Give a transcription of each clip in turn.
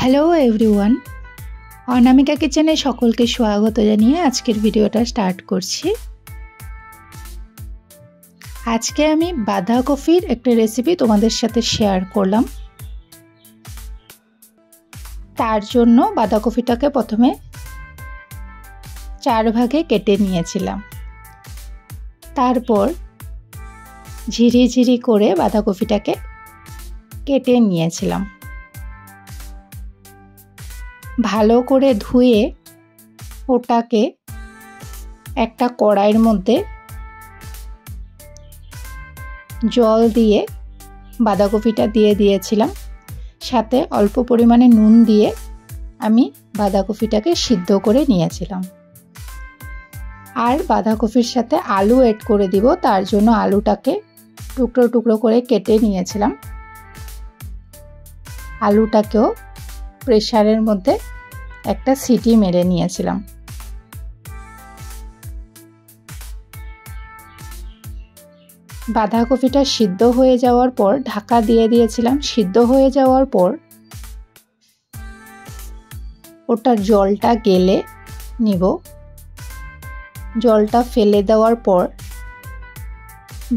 Hello everyone, অনামিকা কিচেনে সকলকে স্বাগত জানিয়ে আজকের ভিডিওটা স্টার্ট করছি। আজকে আমি বাঁধাকপির একটা রেসিপি তোমাদের সাথে শেয়ার করলাম। তার জন্য বাঁধাকপিটাকে প্রথমে 4 ভাগে কেটে নিয়েছিলাম। তারপর ঝিরি করে বাঁধাকপিটাকে কেটে নিয়েছিলাম। ভালো করে ধুয়ে ওটাকে একটা কড়াইয়ের মধ্যে জল দিয়ে বাঁধাকপিটা দিয়ে দিয়েছিলাম, সাথে অল্প পরিমাণে নুন দিয়ে আমি বাঁধাকপিটাকে সিদ্ধ করে নিয়েছিলাম। আর বাঁধাকপির সাথে আলু অ্যাড করে দিব, তার জন্য আলুটাকে টুকরো টুকরো করে কেটে নিয়েছিলাম। আলুটাকেও প্রেসারের মধ্যে একটা সিটি মেরে নিয়েছিলাম। বাঁধাকপিটা সিদ্ধ হয়ে যাওয়ার পর ঢাকা দিয়ে দিয়েছিলাম। সিদ্ধ হয়ে যাওয়ার পর ওটার জলটা গেলে নিব। জলটা ফেলে দেওয়ার পর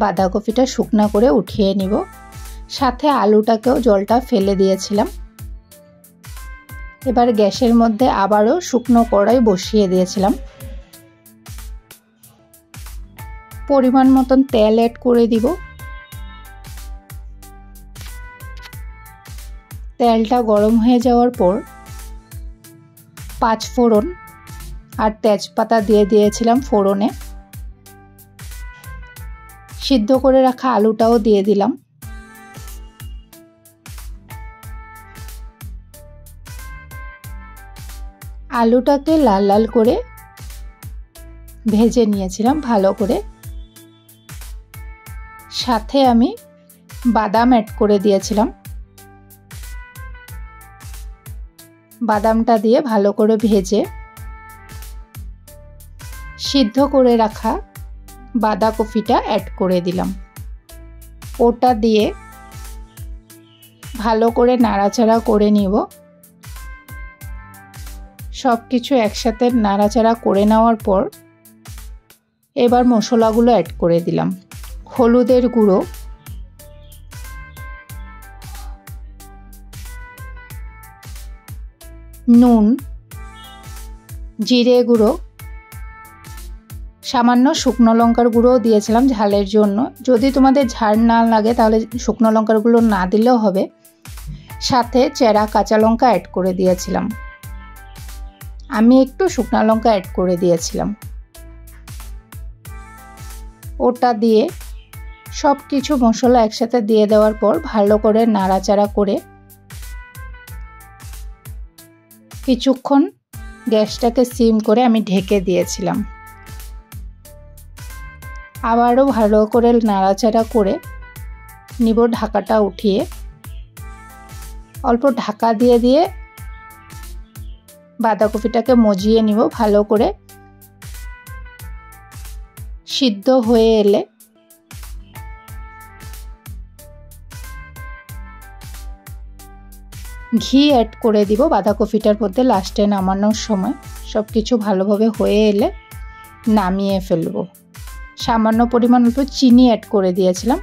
বাঁধাকপিটা শুকনো করে উঠিয়ে নিব। সাথে আলুটাকেও জলটা ফেলে দিয়েছিলাম। এবার গ্যাসের মধ্যে আবারও শুকনো কড়াই বসিয়ে দিয়েছিলাম। পরিমাণ মতন তেল অ্যাড করে দিব। তেলটা গরম হয়ে যাওয়ার পর 5 ফোড়ন আর তেজপাতা দিয়ে দিয়েছিলাম ফোড়নে। সিদ্ধ করে রাখা আলুটাও দিয়ে দিলাম। আলুটাকে লাল লাল করে ভেজে নিয়েছিলাম ভালো করে। সাথে আমি বাদাম অ্যাড করে দিয়েছিলাম। বাদামটা দিয়ে ভালো করে ভেজে সিদ্ধ করে রাখা বাঁধাকপিটা অ্যাড করে দিলাম। ওটা দিয়ে ভালো করে নাড়াচাড়া করে নিব। সব কিছু একসাথে নাড়াচাড়া করে নেওয়ার পর এবার মশলাগুলো অ্যাড করে দিলাম। হলুদের গুঁড়ো, নুন, জিরে গুঁড়ো, সামান্য শুকনো লঙ্কার গুঁড়োও দিয়েছিলাম ঝালের জন্য। যদি তোমাদের ঝাল না লাগে তাহলে শুকনো লঙ্কার গুঁড়ো না দিলেও হবে। সাথে চেরা কাঁচা লঙ্কা অ্যাড করে দিয়েছিলাম। আমি একটু শুকনো লঙ্কা অ্যাড করে দিয়েছিলাম। ওটা দিয়ে সব কিছু মশলা একসাথে দিয়ে দেওয়ার পর ভালো করে নাড়াচাড়া করে কিছুক্ষণ গ্যাসটাকে সিম করে আমি ঢেকে দিয়েছিলাম। আবারও ভালো করে নাড়াচাড়া করে নিব। ঢাকাটা উঠিয়ে অল্প ঢাকা দিয়ে দিয়ে বাঁধাকপিটাকে মজিয়ে নিব। ভালো করে সিদ্ধ হয়ে এলে ঘি অ্যাড করে দিব বাঁধাকপিটার মধ্যে লাস্টে নামানোর সময়। সব কিছু ভালোভাবে হয়ে এলে নামিয়ে ফেলব। সামান্য পরিমাণ অল্প চিনি অ্যাড করে দিয়েছিলাম।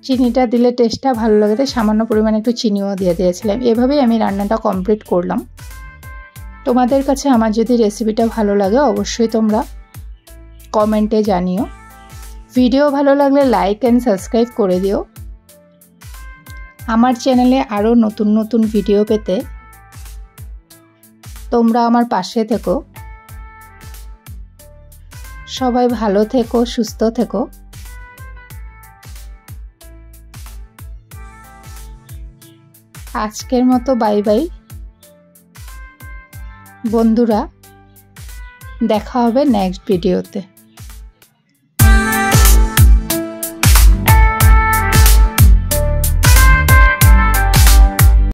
চিনিটা দিলে টেস্টটা ভালো লাগে, তাই সামান্য পরিমাণে একটু চিনিও দিয়ে দিয়েছিলাম। এভাবেই আমি রান্নাটা কমপ্লিট করলাম। তোমাদের কাছে আমার যদি রেসিপিটা ভালো লাগে অবশ্যই তোমরা কমেন্টে জানিও। ভিডিও ভালো লাগলে লাইক অ্যান্ড সাবস্ক্রাইব করে দিও। আমার চ্যানেলে আরও নতুন নতুন ভিডিও পেতে তোমরা আমার পাশে থেকো। সবাই ভালো থেকো, সুস্থ থেকো। আজকের মতো বাই বাই বন্ধুরা, দেখা হবে নেক্সট ভিডিওতে।